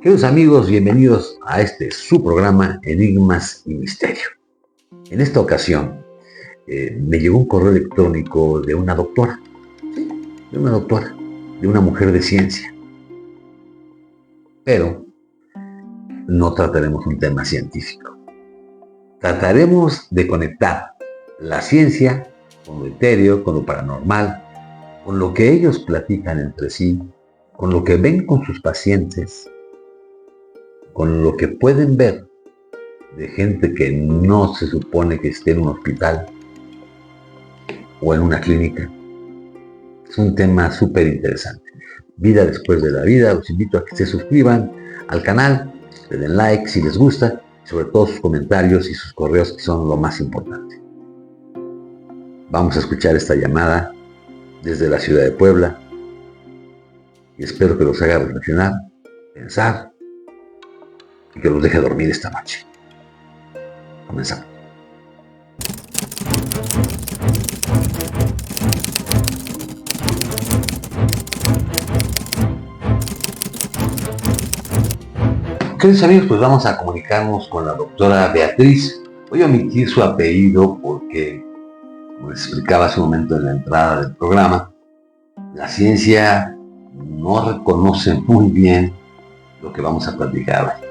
Queridos amigos, bienvenidos a su programa Enigmas y Misterio. En esta ocasión me llegó un correo electrónico de una doctora, de una mujer de ciencia. Pero no trataremos un tema científico. Trataremos de conectar la ciencia con lo etéreo, con lo paranormal, con lo que ellos platican entre sí, con lo que ven con sus pacientes, con lo que pueden ver de gente que no se supone que esté en un hospital o en una clínica. Es un tema súper interesante. Vida después de la vida. Los invito a que se suscriban al canal, le den like si les gusta, sobre todo sus comentarios y sus correos, que son lo más importante. Vamos a escuchar esta llamada desde la ciudad de Puebla y espero que los haga reflexionar, pensar y que los deje dormir esta noche. Comenzamos. Queridos amigos, pues vamos a comunicarnos con la doctora Beatriz. Voy a omitir su apellido porque, como les explicaba hace un momento en la entrada del programa, la ciencia no reconoce muy bien lo que vamos a platicar hoy.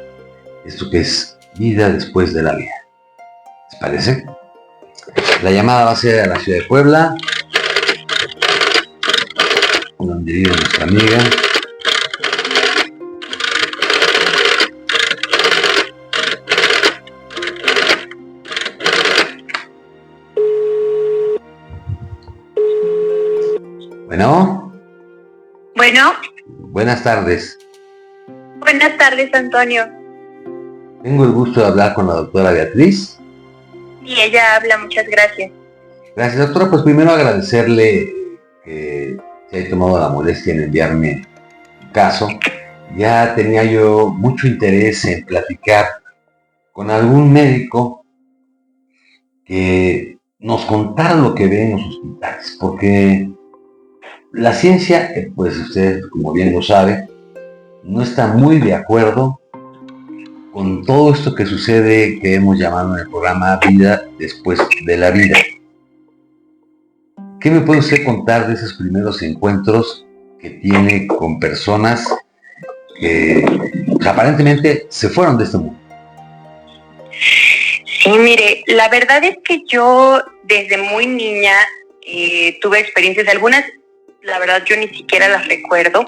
Esto que es vida después de la vida. ¿Les parece? La llamada va a ser a la ciudad de Puebla, donde vive nuestra amiga. Bueno. Buenas tardes. Buenas tardes, Antonio. Tengo el gusto de hablar con la doctora Beatriz. Sí, ella habla, muchas gracias. Gracias, doctora. Pues primero agradecerle que se haya tomado la molestia en enviarme un caso. Ya tenía yo mucho interés en platicar con algún médico que nos contara lo que ve en los hospitales, porque la ciencia, pues usted, como bien lo sabe, no está muy de acuerdo con todo esto que sucede, que hemos llamado en el programa vida después de la vida. ¿Qué me puede usted contar de esos primeros encuentros que tiene con personas que aparentemente se fueron de este mundo? Sí, mire, la verdad es que yo desde muy niña tuve experiencias, algunas, la verdad yo ni siquiera las recuerdo.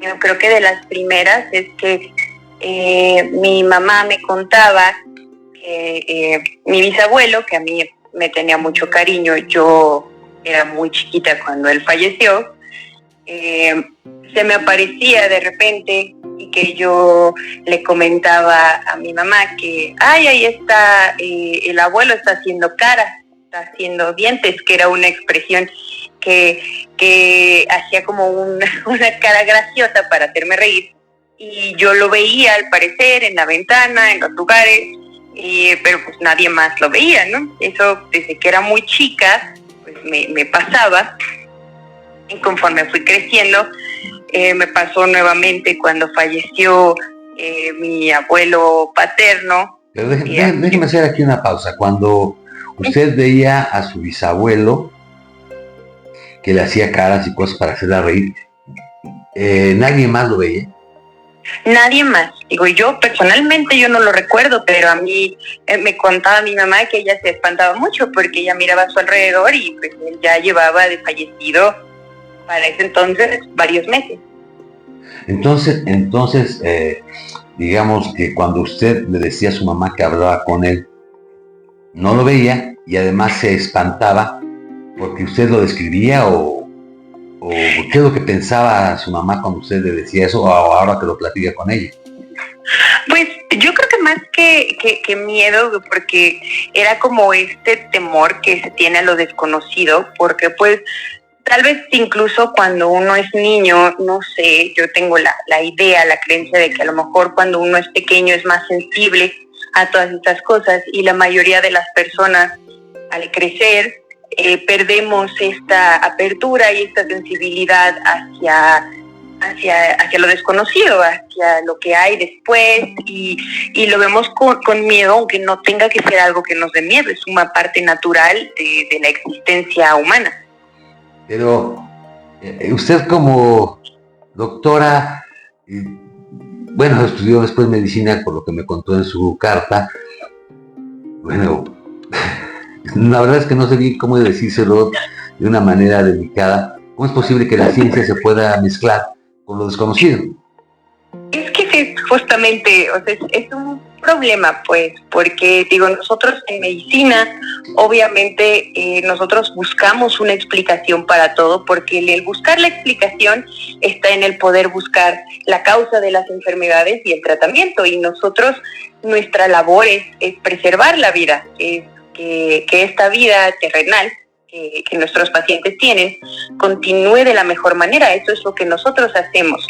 Yo creo que de las primeras es que mi mamá me contaba que mi bisabuelo, que a mí me tenía mucho cariño, yo era muy chiquita cuando él falleció, se me aparecía de repente y que yo le comentaba a mi mamá que, ahí está, el abuelo está haciendo caras, está haciendo dientes, que era una expresión que hacía como una cara graciosa para hacerme reír. Y yo lo veía al parecer en la ventana, en los lugares, pero pues nadie más lo veía, ¿no? Eso desde que era muy chica, pues me pasaba. Y conforme fui creciendo, me pasó nuevamente cuando falleció mi abuelo paterno. Pero déjeme hacer aquí una pausa. Cuando usted veía a su bisabuelo que le hacía caras y cosas para hacerla reír, ¿nadie más lo veía? Nadie más. Digo, yo personalmente yo no lo recuerdo, pero a mí me contaba mi mamá que ella se espantaba mucho porque ella miraba a su alrededor y pues él ya llevaba de fallecido para ese entonces varios meses. Entonces, digamos que cuando usted le decía a su mamá que hablaba con él, no lo veía y además se espantaba porque usted lo describía o qué es lo que pensaba su mamá cuando usted le decía eso o ahora que lo platica con ella. Pues yo creo que más que miedo, porque era como este temor que se tiene a lo desconocido, porque pues tal vez incluso cuando uno es niño, no sé, yo tengo la idea, la creencia de que a lo mejor cuando uno es pequeño es más sensible a todas estas cosas y la mayoría de las personas al crecer perdemos esta apertura y esta sensibilidad hacia hacia lo desconocido, hacia lo que hay después, y lo vemos con miedo, aunque no tenga que ser algo que nos dé miedo, es una parte natural de la existencia humana. Pero usted como doctora, bueno, estudió después medicina, por lo que me contó en su carta. Bueno, la verdad es que no sé bien cómo decírselo de una manera delicada. ¿Cómo es posible que la ciencia se pueda mezclar con lo desconocido? Es que es justamente, o sea, es un problema, pues, porque digo, nosotros en medicina, obviamente, nosotros buscamos una explicación para todo, porque el buscar la explicación está en el poder buscar la causa de las enfermedades y el tratamiento, y nosotros, nuestra labor es preservar la vida, que esta vida terrenal que nuestros pacientes tienen continúe de la mejor manera. Eso es lo que nosotros hacemos.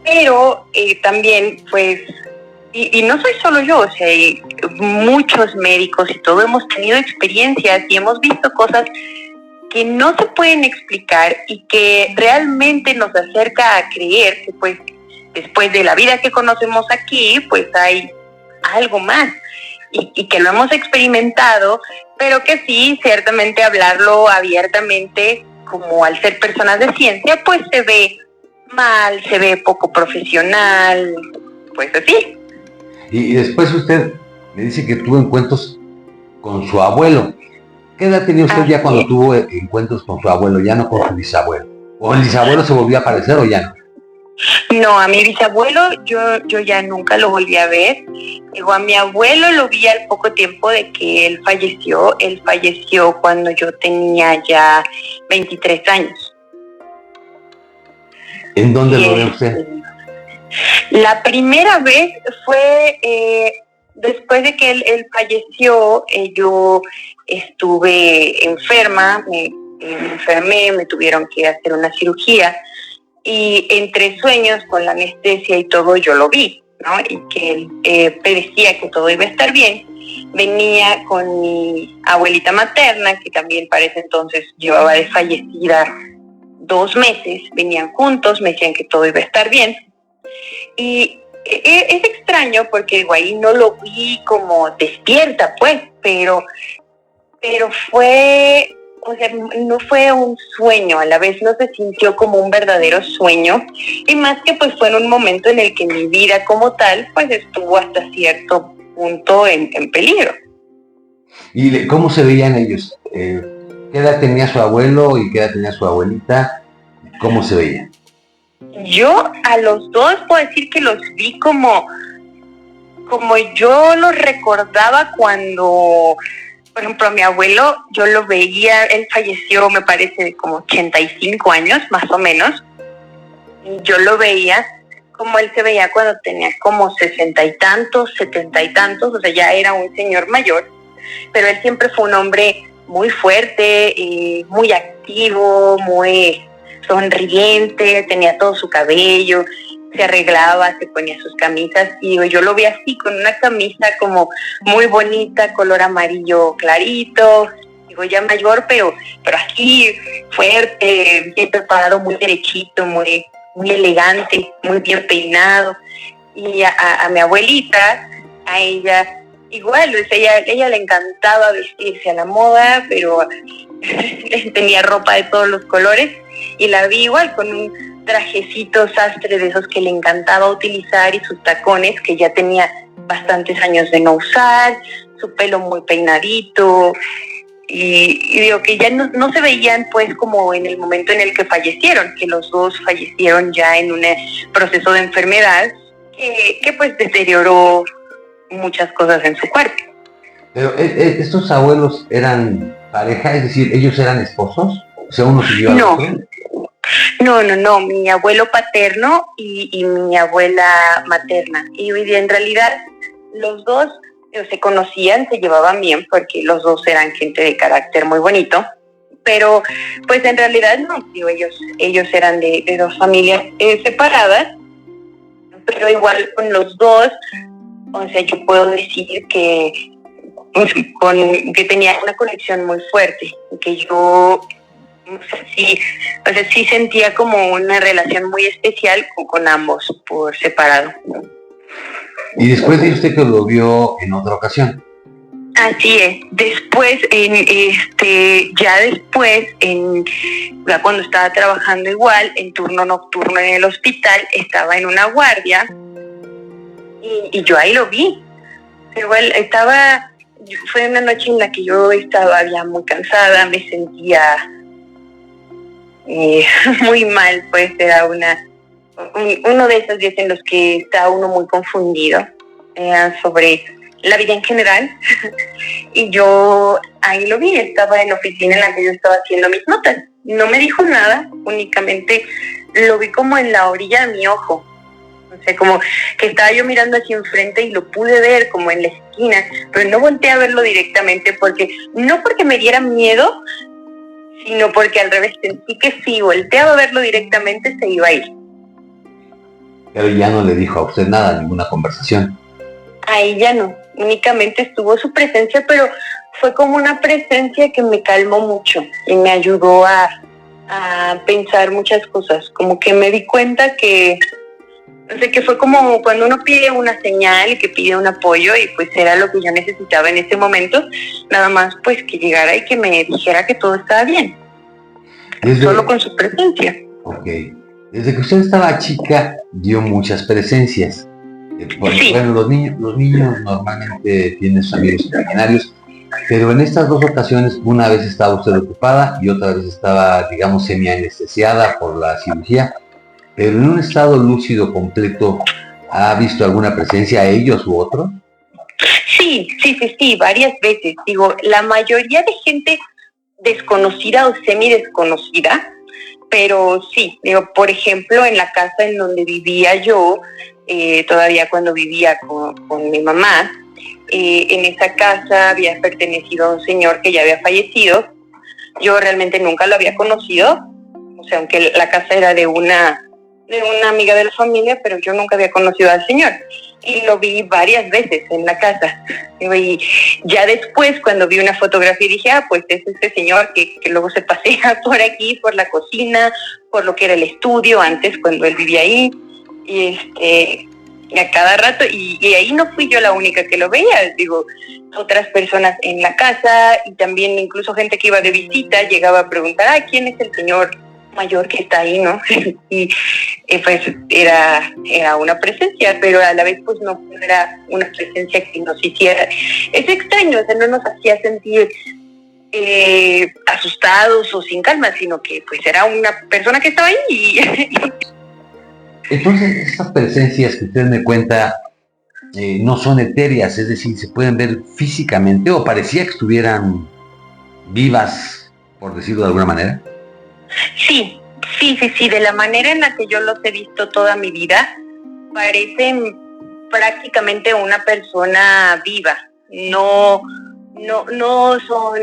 Pero también, pues, y no soy solo yo, o sea, muchos médicos y todo hemos tenido experiencias y hemos visto cosas que no se pueden explicar y que realmente nos acerca a creer que, pues, después de la vida que conocemos aquí, pues hay algo más y que lo hemos experimentado, pero que sí, ciertamente hablarlo abiertamente, como al ser personas de ciencia, pues se ve mal, se ve poco profesional, pues así. Y después usted me dice que tuvo encuentros con su abuelo. ¿Qué edad tenía usted ya cuando tuvo encuentros con su abuelo, ya no con su bisabuelo? ¿O el bisabuelo se volvió a aparecer o ya no? No, a mi bisabuelo yo ya nunca lo volví a ver. Digo, a mi abuelo lo vi al poco tiempo de que él falleció. Él falleció cuando yo tenía ya 23 años. ¿En dónde lo ve usted? La primera vez fue después de que él falleció. Yo estuve enferma, me enfermé, me tuvieron que hacer una cirugía. Y entre sueños, con la anestesia y todo, yo lo vi, ¿no? Y que él decía que todo iba a estar bien. Venía con mi abuelita materna, que también para ese entonces llevaba de fallecida 2 meses. Venían juntos, me decían que todo iba a estar bien. Y es extraño porque digo, ahí no lo vi como despierta, pues, pero fue... O sea, no fue un sueño, a la vez no se sintió como un verdadero sueño, y más que pues fue en un momento en el que mi vida como tal pues estuvo hasta cierto punto en peligro. ¿Y cómo se veían ellos? ¿Qué edad tenía su abuelo y qué edad tenía su abuelita? ¿Cómo se veían? Yo a los dos puedo decir que los vi como yo los recordaba cuando... Por ejemplo, a mi abuelo, yo lo veía, él falleció, me parece, de como 85 años, más o menos. Y yo lo veía como él se veía cuando tenía como 60 y tantos, 70 y tantos, o sea, ya era un señor mayor. Pero él siempre fue un hombre muy fuerte, muy activo, muy sonriente, tenía todo su cabello, se arreglaba, se ponía sus camisas, y yo lo vi así, con una camisa como muy bonita, color amarillo clarito, digo, ya mayor, pero así, fuerte, bien preparado, muy derechito, muy elegante, muy bien peinado. Y a mi abuelita, a ella igual, o sea, ella le encantaba vestirse a la moda, pero tenía ropa de todos los colores, y la vi igual con un trajecito sastre de esos que le encantaba utilizar, y sus tacones que ya tenía bastantes años de no usar, su pelo muy peinadito, y digo que ya no se veían pues como en el momento en el que fallecieron, que los dos fallecieron ya en un proceso de enfermedad que pues deterioró muchas cosas en su cuerpo. Pero estos abuelos eran pareja, es decir, ellos eran esposos, o sea, uno siguió al otro. No, mi abuelo paterno y mi abuela materna. Y en realidad los dos se conocían, se llevaban bien, porque los dos eran gente de carácter muy bonito, pero pues en realidad no, digo, ellos eran de 2 familias separadas, pero igual con los dos, o sea, yo puedo decir que tenía una conexión muy fuerte, que yo Sí sentía como una relación muy especial con ambos por separado. Y después dice usted que lo vio en otra ocasión. Así es. Después, ya cuando estaba trabajando igual, en turno nocturno en el hospital, estaba en una guardia y yo ahí lo vi. Igual fue una noche en la que yo estaba ya muy cansada, me sentía muy mal, pues era uno de esos días en los que está uno muy confundido sobre la vida en general. Y yo ahí lo vi, estaba en la oficina en la que yo estaba haciendo mis notas. No me dijo nada, únicamente lo vi como en la orilla de mi ojo. O sea, como que estaba yo mirando hacia enfrente y lo pude ver como en la esquina, pero no volteé a verlo directamente no porque me diera miedo, sino porque al revés sentí que si volteaba a verlo directamente se iba a ir. Pero ya no le dijo a usted nada, ninguna conversación. A ella no, únicamente estuvo su presencia, pero fue como una presencia que me calmó mucho y me ayudó a pensar muchas cosas, como que me di cuenta que fue como cuando uno pide una señal, que pide un apoyo, y pues era lo que yo necesitaba en ese momento, nada más pues que llegara y que me dijera que todo estaba bien, solo con su presencia. Ok, desde que usted estaba chica dio muchas presencias. Sí. Bueno, los niños normalmente tienen sus amigos imaginarios, pero en estas dos ocasiones, una vez estaba usted ocupada y otra vez estaba, digamos, semi-anestesiada por la cirugía, pero en un estado lúcido completo, ¿ha visto alguna presencia a ellos u otro? Sí, varias veces. Digo, la mayoría de gente desconocida o semi-desconocida, pero sí, digo, por ejemplo, en la casa en donde vivía yo, todavía cuando vivía con mi mamá, en esa casa había pertenecido a un señor que ya había fallecido. Yo realmente nunca lo había conocido, o sea, aunque la casa era de una amiga de la familia, pero yo nunca había conocido al señor. Y lo vi varias veces en la casa. Y ya después, cuando vi una fotografía, dije, pues es este señor que luego se pasea por aquí, por la cocina, por lo que era el estudio antes, cuando él vivía ahí. Y a cada rato, y ahí no fui yo la única que lo veía, digo, otras personas en la casa, y también incluso gente que iba de visita llegaba a preguntar, ¿quién es el señor mayor que está ahí, no? y pues era una presencia, pero a la vez pues no era una presencia que nos hiciera, es extraño, o sea, no nos hacía sentir asustados o sin calma, sino que pues era una persona que estaba ahí. Entonces, estas presencias que usted me cuenta no son etéreas, es decir, se pueden ver físicamente, o parecía que estuvieran vivas, por decirlo de alguna manera. Sí, de la manera en la que yo los he visto toda mi vida, parecen prácticamente una persona viva. No son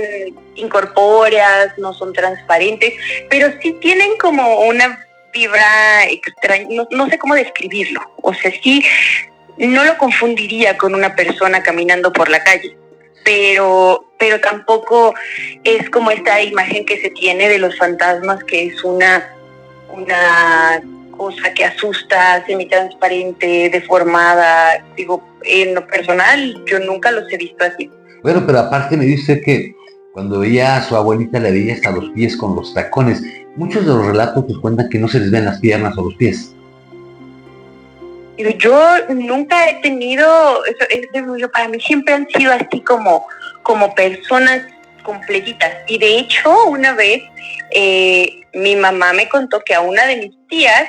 incorpóreas, no son transparentes, pero sí tienen como una vibra extraña, no sé cómo describirlo. O sea, sí, no lo confundiría con una persona caminando por la calle, pero tampoco es como esta imagen que se tiene de los fantasmas, que es una cosa que asusta, semitransparente, deformada. Digo, en lo personal, yo nunca los he visto así. Bueno, pero aparte me dice que cuando veía a su abuelita le veía hasta los pies con los tacones. Muchos de los relatos nos cuentan que no se les ven las piernas o los pies. Yo nunca he tenido, para mí siempre han sido así como personas completitas. Y de hecho, una vez mi mamá me contó que a una de mis tías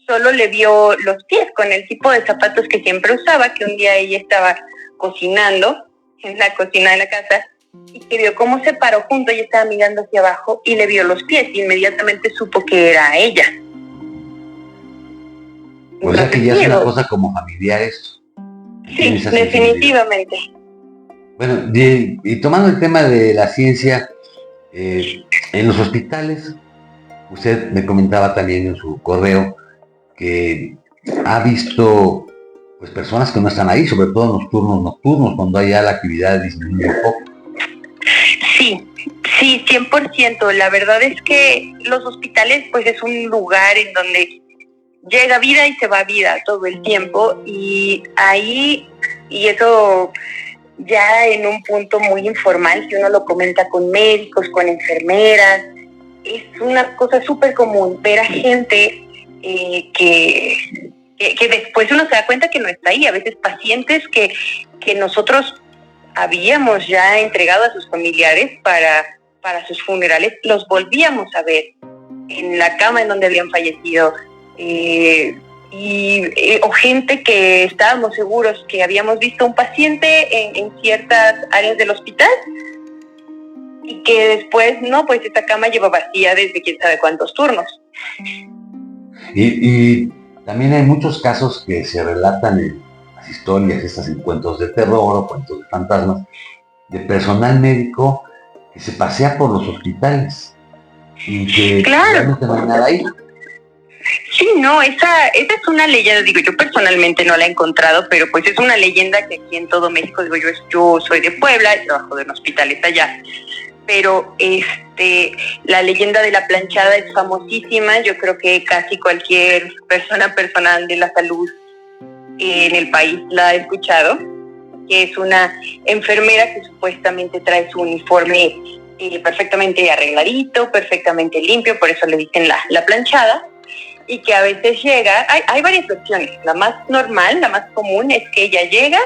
solo le vio los pies con el tipo de zapatos que siempre usaba, que un día ella estaba cocinando en la cocina de la casa y que vio cómo se paró junto y estaba mirando hacia abajo y le vio los pies y inmediatamente supo que era ella. O sea que ya es una cosa como familiar esto. Sí, definitivamente. Bueno, y tomando el tema de la ciencia, en los hospitales, usted me comentaba también en su correo que ha visto pues personas que no están ahí, sobre todo en los turnos nocturnos, cuando ya la actividad disminuye un poco. Sí, 100%. La verdad es que los hospitales pues es un lugar en donde llega vida y se va vida todo el tiempo, y ahí, y eso ya en un punto muy informal, si uno lo comenta con médicos, con enfermeras, es una cosa súper común ver a gente que después uno se da cuenta que no está ahí. A veces pacientes que nosotros habíamos ya entregado a sus familiares para sus funerales, los volvíamos a ver en la cama en donde habían fallecido. O gente que estábamos seguros que habíamos visto un paciente en ciertas áreas del hospital y que después, no, pues esta cama lleva vacía desde quién sabe cuántos turnos. Y también hay muchos casos que se relatan en las historias, estas en cuentos de terror o cuentos de fantasmas, de personal médico que se pasea por los hospitales y que realmente no hay nada ahí. Sí, no, esa es una leyenda, digo, yo personalmente no la he encontrado, pero pues es una leyenda que aquí en todo México, digo, yo soy de Puebla y trabajo en hospitales allá, pero la leyenda de la planchada es famosísima. Yo creo que casi cualquier persona personal de la salud en el país la ha escuchado, que es una enfermera que supuestamente trae su uniforme perfectamente arregladito, perfectamente limpio, por eso le dicen la planchada, y que a veces llega, hay varias versiones. La más normal, la más común es que ella llega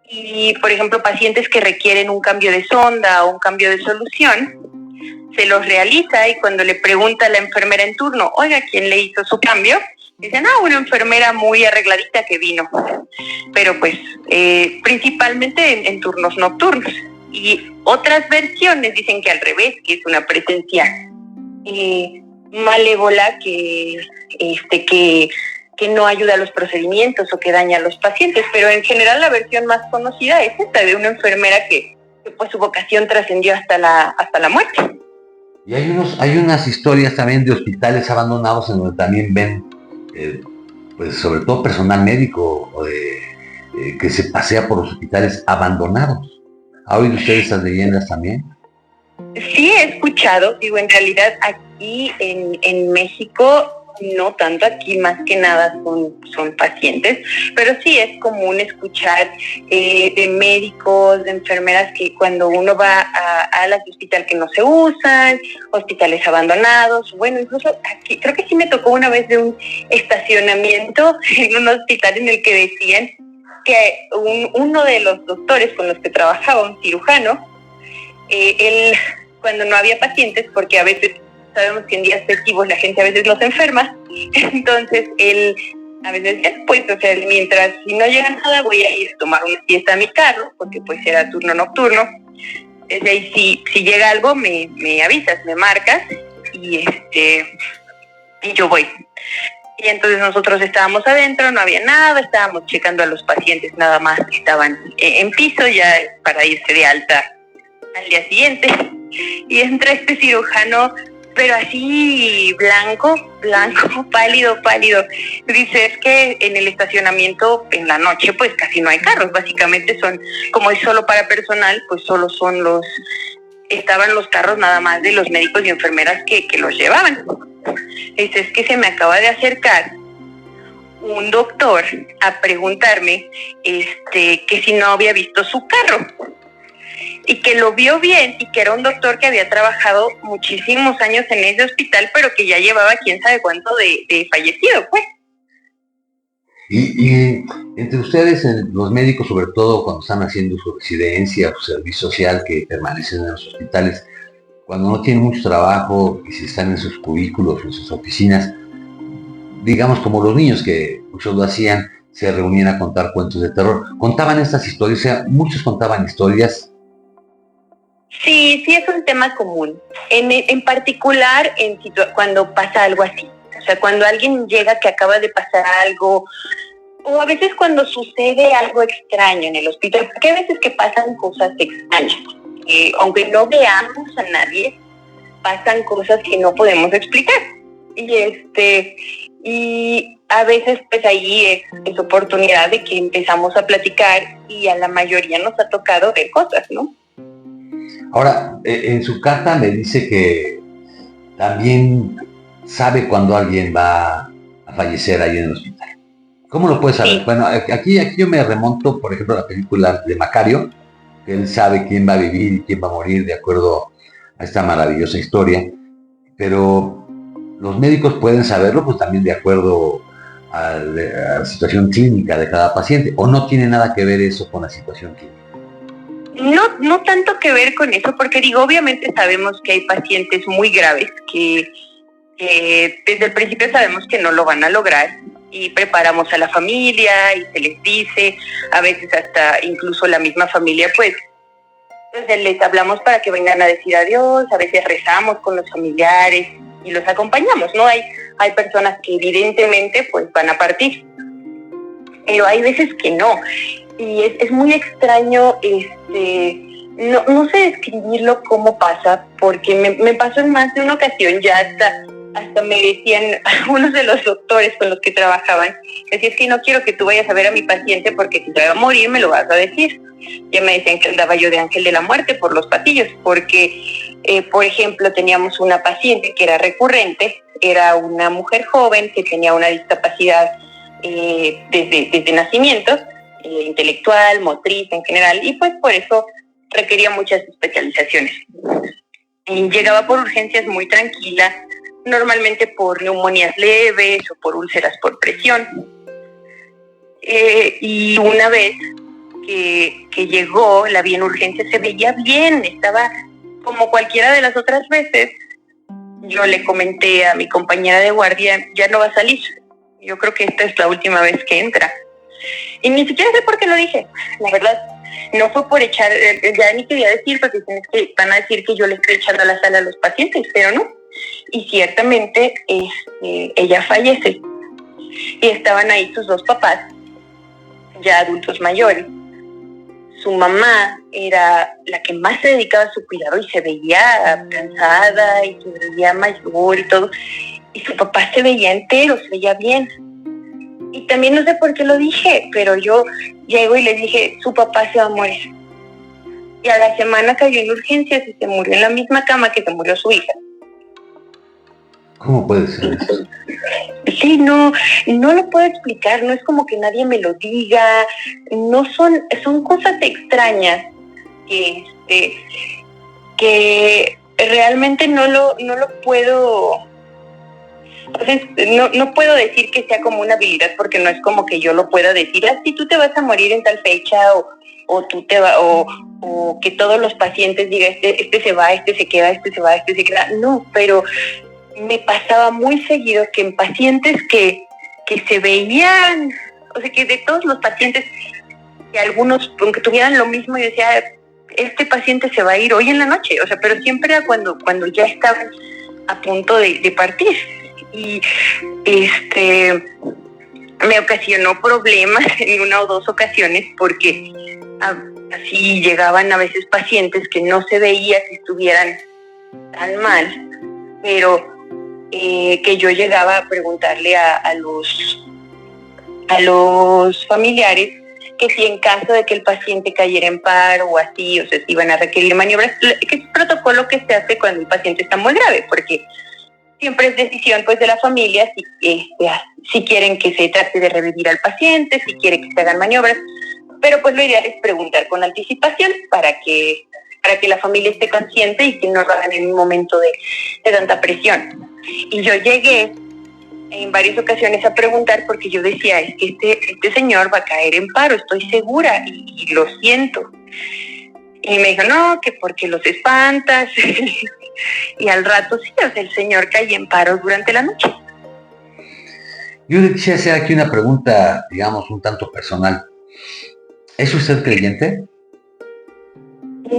y, por ejemplo, pacientes que requieren un cambio de sonda o un cambio de solución, se los realiza, y cuando le pregunta a la enfermera en turno, oiga, ¿quién le hizo su cambio? Dicen, una enfermera muy arregladita que vino, pero pues principalmente en turnos nocturnos. Y otras versiones dicen que al revés, que es una presencia malévola que no ayuda a los procedimientos o que daña a los pacientes, pero en general la versión más conocida es esta de una enfermera que pues su vocación trascendió hasta la muerte. Y hay unas historias también de hospitales abandonados en donde también ven pues sobre todo personal médico que se pasea por los hospitales abandonados. ¿Ha oído usted esas leyendas también? Sí, he escuchado, digo, en realidad aquí en México no tanto, aquí más que nada son pacientes, pero sí es común escuchar de médicos, de enfermeras, que cuando uno va a las hospitales que no se usan, hospitales abandonados, bueno, incluso aquí creo que sí me tocó una vez de un estacionamiento en un hospital en el que decían que uno de los doctores con los que trabajaba, un cirujano, él, cuando no había pacientes, porque a veces sabemos que en días festivos la gente a veces los enferma, entonces él a veces decía, pues, o sea, mientras si no llega nada voy a ir a tomar una siesta a mi carro, porque pues era turno nocturno. Desde ahí si llega algo me avisas, me marcas y yo voy. Y entonces nosotros estábamos adentro, no había nada, estábamos checando a los pacientes nada más que estaban en piso ya para irse de alta al día siguiente, y entra este cirujano, pero así blanco, pálido. Dice, es que en el estacionamiento en la noche pues casi no hay carros, básicamente son, como es solo para personal, pues solo estaban los carros nada más de los médicos y enfermeras que los llevaban. Dice, es que se me acaba de acercar un doctor a preguntarme que si no había visto su carro, y que lo vio bien, y que era un doctor que había trabajado muchísimos años en ese hospital, pero que ya llevaba quién sabe cuánto de fallecido, pues. Y entre ustedes, los médicos, sobre todo cuando están haciendo su residencia, su servicio social, que permanecen en los hospitales, cuando no tienen mucho trabajo y si están en sus cubículos, en sus oficinas, digamos como los niños que muchos lo hacían, se reunían a contar cuentos de terror. Contaban estas historias, o sea, muchos contaban historias. Sí, es un tema común. En particular, cuando pasa algo así. O sea, cuando alguien llega que acaba de pasar algo, o a veces cuando sucede algo extraño en el hospital, porque hay veces que pasan cosas extrañas. Aunque no veamos a nadie, pasan cosas que no podemos explicar. Y a veces pues ahí es oportunidad de que empezamos a platicar, y a la mayoría nos ha tocado ver cosas, ¿no? Ahora, en su carta me dice que también sabe cuando alguien va a fallecer ahí en el hospital. ¿Cómo lo puede saber? Sí. Bueno, aquí yo me remonto, por ejemplo, a la película de Macario, que él sabe quién va a vivir y quién va a morir de acuerdo a esta maravillosa historia, pero los médicos pueden saberlo pues también de acuerdo a la situación clínica de cada paciente, o no tiene nada que ver eso con la situación clínica. No tanto que ver con eso, porque digo, obviamente sabemos que hay pacientes muy graves que desde el principio sabemos que no lo van a lograr y preparamos a la familia y se les dice, a veces hasta incluso la misma familia pues les hablamos para que vengan a decir adiós, a veces rezamos con los familiares y los acompañamos, ¿no? Hay personas que evidentemente pues van a partir, pero hay veces que no. Y es muy extraño, no sé describirlo cómo pasa, porque me pasó en más de una ocasión, ya hasta me decían algunos de los doctores con los que trabajaban, decían que no quiero que tú vayas a ver a mi paciente porque si se va a morir me lo vas a decir. Ya me decían que andaba yo de ángel de la muerte por los pasillos, porque, por ejemplo, teníamos una paciente que era recurrente, era una mujer joven que tenía una discapacidad desde nacimiento, intelectual, motriz en general, y pues por eso requería muchas especializaciones. Y llegaba por urgencias muy tranquila, normalmente por neumonías leves o por úlceras por presión. Y una vez que llegó, la vi en urgencias, se veía bien, estaba como cualquiera de las otras veces. Yo le comenté a mi compañera de guardia, ya no va a salir, yo creo que esta es la última vez que entra. Y ni siquiera sé por qué lo dije, la verdad. No fue por echar, ya ni quería decir, porque van a decir que yo le estoy echando a la sala a los pacientes, pero no. Y ciertamente ella fallece. Y estaban ahí sus dos papás, ya adultos mayores. Su mamá era la que más se dedicaba a su cuidado y se veía cansada y se veía mayor y todo. Y su papá se veía entero, se veía bien. Y también no sé por qué lo dije, pero yo llego y le dije, su papá se va a morir. Y a la semana cayó en urgencias y se murió en la misma cama que se murió su hija. ¿Cómo puede ser eso? Sí, no lo puedo explicar, no es como que nadie me lo diga, son cosas extrañas que realmente no lo puedo. Entonces, no puedo decir que sea como una habilidad, porque no es como que yo lo pueda decir, si tú te vas a morir en tal fecha, o tú te vas, o que todos los pacientes digan, este se va, este se queda, este se va, este se queda. No, pero me pasaba muy seguido que en pacientes que se veían, o sea, que de todos los pacientes, que algunos, aunque tuvieran lo mismo, yo decía, este paciente se va a ir hoy en la noche, o sea, pero siempre era cuando ya estaban a punto de partir. Y me ocasionó problemas en una o dos ocasiones, porque así llegaban a veces pacientes que no se veía que estuvieran tan mal, pero que yo llegaba a preguntarle a los familiares que si en caso de que el paciente cayera en paro o así, o sea, si iban a requerir maniobras, que es el protocolo que se hace cuando el paciente está muy grave, porque siempre es decisión pues de la familia si quieren que se trate de revivir al paciente, si quieren que se hagan maniobras, pero pues lo ideal es preguntar con anticipación para que la familia esté consciente y que no lo hagan en un momento de tanta presión. Y yo llegué en varias ocasiones a preguntar, porque yo decía, es que este señor va a caer en paro, estoy segura, y lo siento. Y me dijo, no, que porque los espantas. Y al rato sí, o sea, el señor cae en paro durante la noche. Yo le quisiera hacer aquí una pregunta, digamos, un tanto personal. ¿Es usted creyente?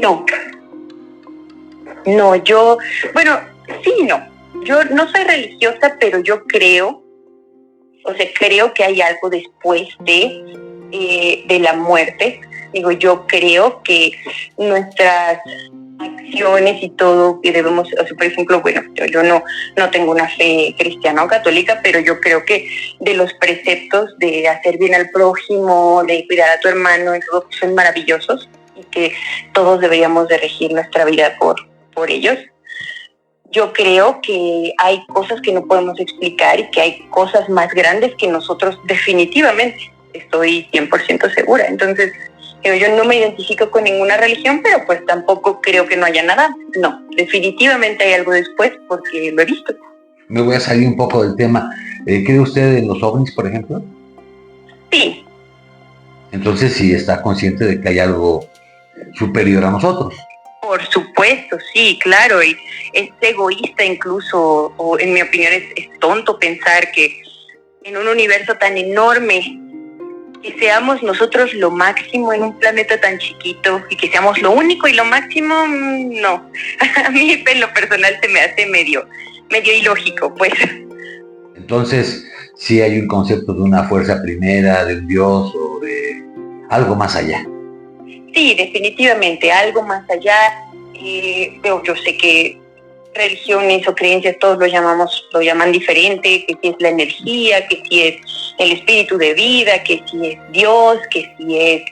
No, bueno, sí, no. Yo no soy religiosa, pero yo creo que hay algo después de la muerte. Digo, yo creo que nuestras acciones y todo que debemos, o sea, por ejemplo, bueno, yo no tengo una fe cristiana o católica, pero yo creo que de los preceptos de hacer bien al prójimo, de cuidar a tu hermano, y todo, son maravillosos, y que todos deberíamos de regir nuestra vida por ellos. Yo creo que hay cosas que no podemos explicar y que hay cosas más grandes que nosotros definitivamente, estoy 100% segura. Entonces, yo no me identifico con ninguna religión, pero pues tampoco creo que no haya nada. No, definitivamente hay algo después porque lo he visto. Me voy a salir un poco del tema. ¿Cree usted en los ovnis, por ejemplo? Sí. Entonces sí está consciente de que hay algo superior a nosotros. Por supuesto, sí, claro, y es egoísta incluso, o en mi opinión es tonto pensar que en un universo tan enorme, que seamos nosotros lo máximo en un planeta tan chiquito y que seamos lo único y lo máximo, no. A mí en lo personal se me hace medio ilógico, pues. Entonces, sí hay un concepto de una fuerza primera, de un Dios o de algo más allá. Sí, definitivamente, algo más allá. Yo sé que religiones o creencias todos lo llaman diferente, que si es la energía, que si es el espíritu de vida, que si es Dios, que si es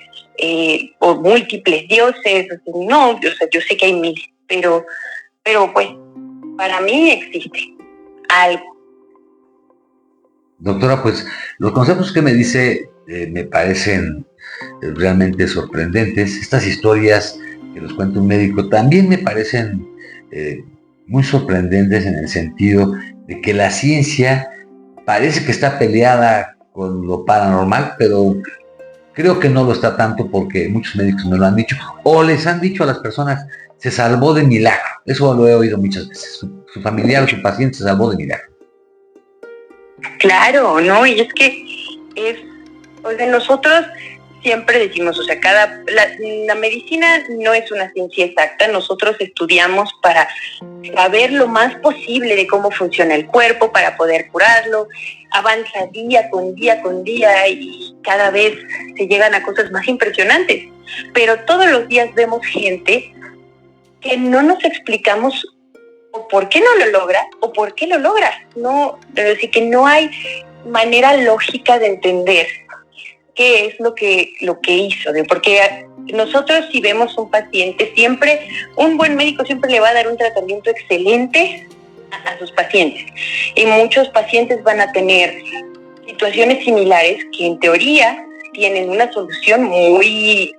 o múltiples dioses. No, yo sé que hay mil, pero pues para mí existe algo. Doctora, pues los conceptos que me dice me parecen realmente sorprendentes. Estas historias que nos cuenta un médico también me parecen muy sorprendentes en el sentido de que la ciencia parece que está peleada con lo paranormal, pero creo que no lo está tanto porque muchos médicos me lo han dicho o les han dicho a las personas se salvó de milagro. Eso lo he oído muchas veces. Su familiar, su paciente se salvó de milagro. Claro, ¿no? Y es que nosotros siempre decimos, la medicina no es una ciencia exacta, nosotros estudiamos para saber lo más posible de cómo funciona el cuerpo, para poder curarlo, avanza día con día y cada vez se llegan a cosas más impresionantes, pero todos los días vemos gente que no nos explicamos o por qué no lo logra o por qué lo logra. No, es decir, que no hay manera lógica de entender qué es lo que hizo, porque nosotros si vemos un paciente, siempre, un buen médico siempre le va a dar un tratamiento excelente a sus pacientes. Y muchos pacientes van a tener situaciones similares que en teoría tienen una solución muy,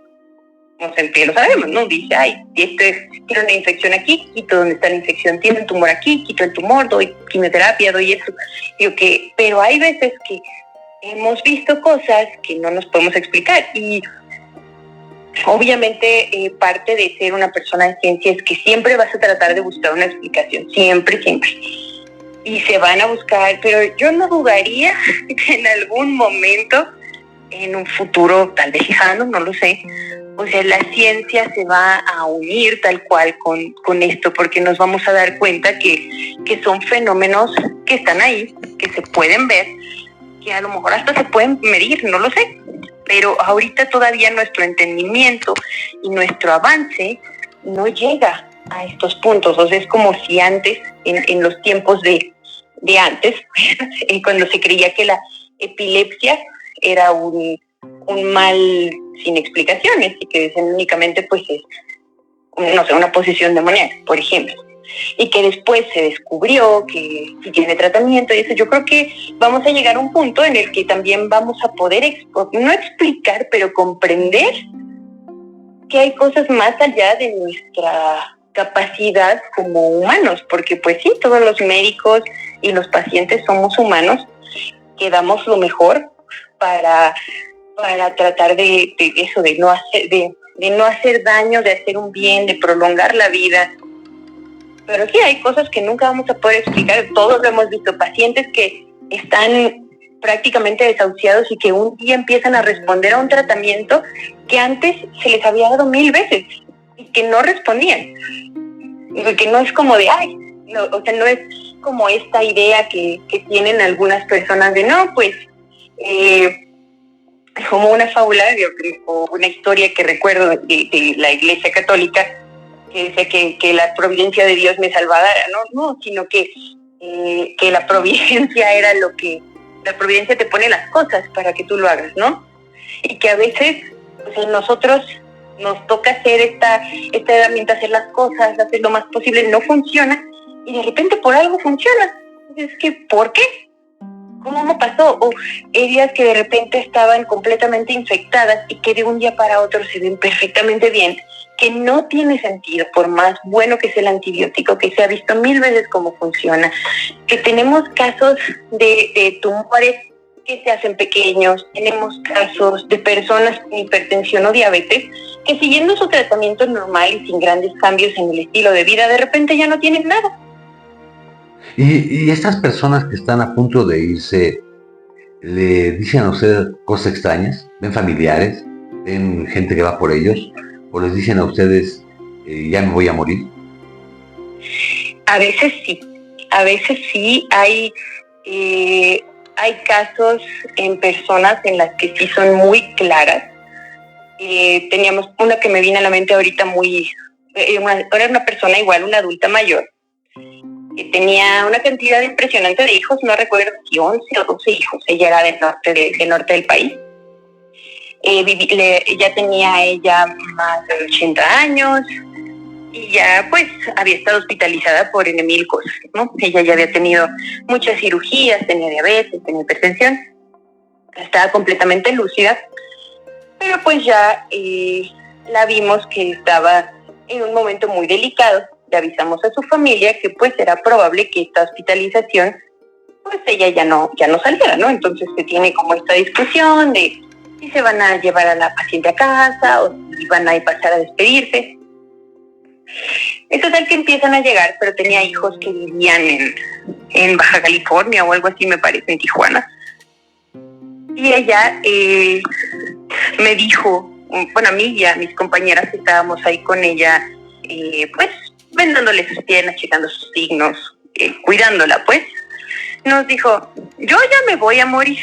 no sé, que lo sabemos, ¿no? Dice, tiene una infección aquí, quito donde está la infección, tiene un tumor aquí, quito el tumor, doy quimioterapia, doy esto. Pero hay veces que hemos visto cosas que no nos podemos explicar y obviamente parte de ser una persona de ciencia es que siempre vas a tratar de buscar una explicación, siempre, y se van a buscar, pero yo no dudaría que en algún momento, en un futuro tal vez lejano, no lo sé, la ciencia se va a unir tal cual con esto, porque nos vamos a dar cuenta que son fenómenos que están ahí, que se pueden ver, que a lo mejor hasta se pueden medir, no lo sé, pero ahorita todavía nuestro entendimiento y nuestro avance no llega a estos puntos. O sea, es como si antes, en los tiempos de antes, cuando se creía que la epilepsia era un mal sin explicaciones y que únicamente pues es, no sé, una posesión demoníaca, por ejemplo. Y que después se descubrió que si tiene tratamiento y eso, yo creo que vamos a llegar a un punto en el que también vamos a poder, no explicar, pero comprender que hay cosas más allá de nuestra capacidad como humanos, porque pues sí, todos los médicos y los pacientes somos humanos, que damos lo mejor para tratar de eso, de no hacer daño, de hacer un bien, de prolongar la vida. Pero sí, hay cosas que nunca vamos a poder explicar. Todos lo hemos visto, pacientes que están prácticamente desahuciados y que un día empiezan a responder a un tratamiento que antes se les había dado 1000 veces y que no respondían. Que no es como de, no, no es como esta idea que tienen algunas personas de, no, pues, como una fábula o una historia que recuerdo de la Iglesia Católica, que dice que la providencia de Dios me salvara, no, sino que la providencia era la providencia te pone las cosas para que tú lo hagas, ¿no? Y que a veces nosotros nos toca hacer esta herramienta, hacer las cosas, hacer lo más posible, no funciona, y de repente por algo funciona. Es que, ¿por qué? ¿Cómo me pasó? O heridas que de repente estaban completamente infectadas y que de un día para otro se ven perfectamente bien, que no tiene sentido, por más bueno que sea el antibiótico, que se ha visto 1000 veces cómo funciona, que tenemos casos de tumores que se hacen pequeños, tenemos casos de personas con hipertensión o diabetes que siguiendo su tratamiento normal y sin grandes cambios en el estilo de vida, de repente ya no tienen nada. Y estas personas que están a punto de irse, ¿le dicen a usted cosas extrañas? ¿Ven familiares? ¿Ven gente que va por ellos? ¿O les dicen a ustedes, ya me voy a morir? A veces sí, hay casos en personas en las que sí son muy claras. Teníamos una que me viene a la mente ahorita era una persona igual, una adulta mayor, que tenía una cantidad impresionante de hijos, no recuerdo si 11 o 12 hijos, ella era del norte del país. Ya tenía ella más de 80 años y ya pues había estado hospitalizada por mil cosas, ¿no? Ella ya había tenido muchas cirugías, tenía diabetes, tenía hipertensión, estaba completamente lúcida, pero pues ya la vimos que estaba en un momento muy delicado. Le avisamos a su familia que pues era probable que esta hospitalización pues ella ya no saliera, ¿no? Entonces se tiene como esta discusión de si se van a llevar a la paciente a casa o si van a pasar a despedirse. Es total que empiezan a llegar, pero tenía hijos que vivían en Baja California o algo así, me parece, en Tijuana. Y ella me dijo, bueno, a mí y a mis compañeras que estábamos ahí con ella, pues vendándole sus piernas, checando sus signos, cuidándola, pues, nos dijo, yo ya me voy a morir,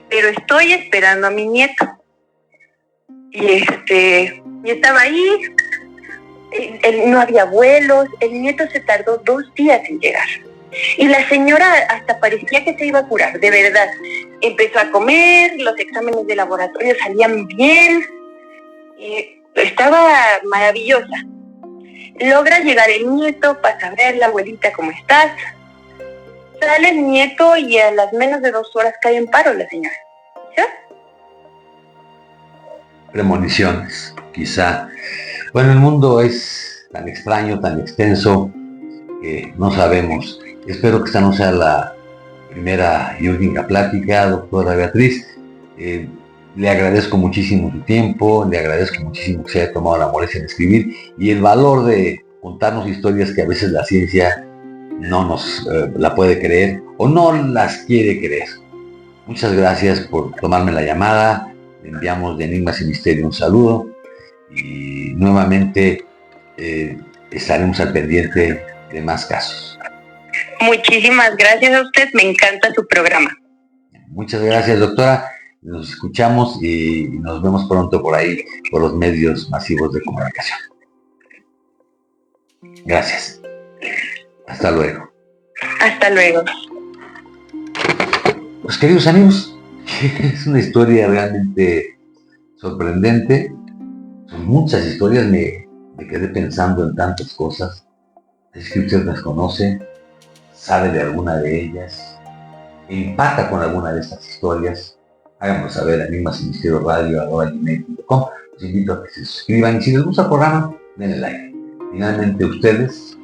pero estoy esperando a mi nieto. Y estaba ahí, no había vuelos, el nieto se tardó 2 días en llegar. Y la señora hasta parecía que se iba a curar, de verdad. Empezó a comer, los exámenes de laboratorio salían bien, estaba maravillosa. Logra llegar el nieto, pasa a ver, la abuelita, ¿cómo estás? Sale el nieto y a las menos de 2 horas cae en paro la señora. ¿Ya? Premoniciones, quizá. Bueno, el mundo es tan extraño, tan extenso, que no sabemos. Espero que esta no sea la primera y única plática, doctora Beatriz. Le agradezco muchísimo su tiempo, le agradezco muchísimo que se haya tomado la molestia de escribir y el valor de contarnos historias que a veces la ciencia no nos la puede creer o no las quiere creer. Muchas gracias por tomarme la llamada. Le enviamos de Enigmas y Misterio un saludo y nuevamente estaremos al pendiente de más casos. Muchísimas gracias a usted, me encanta su programa. Muchas gracias, doctora. Nos escuchamos y nos vemos pronto por ahí, por los medios masivos de comunicación. Gracias. Hasta luego. Hasta luego. Pues queridos amigos, es una historia realmente sorprendente. Son muchas historias, me quedé pensando en tantas cosas. Es que usted las conoce, sabe de alguna de ellas, empata con alguna de estas historias. Háganos saber, enigmasymisterioradio@gmail.com. Los invito a que se suscriban y si les gusta el programa, denle like. Finalmente ustedes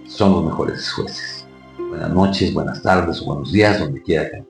son los mejores jueces. Buenas noches, buenas tardes o buenos días, donde quiera que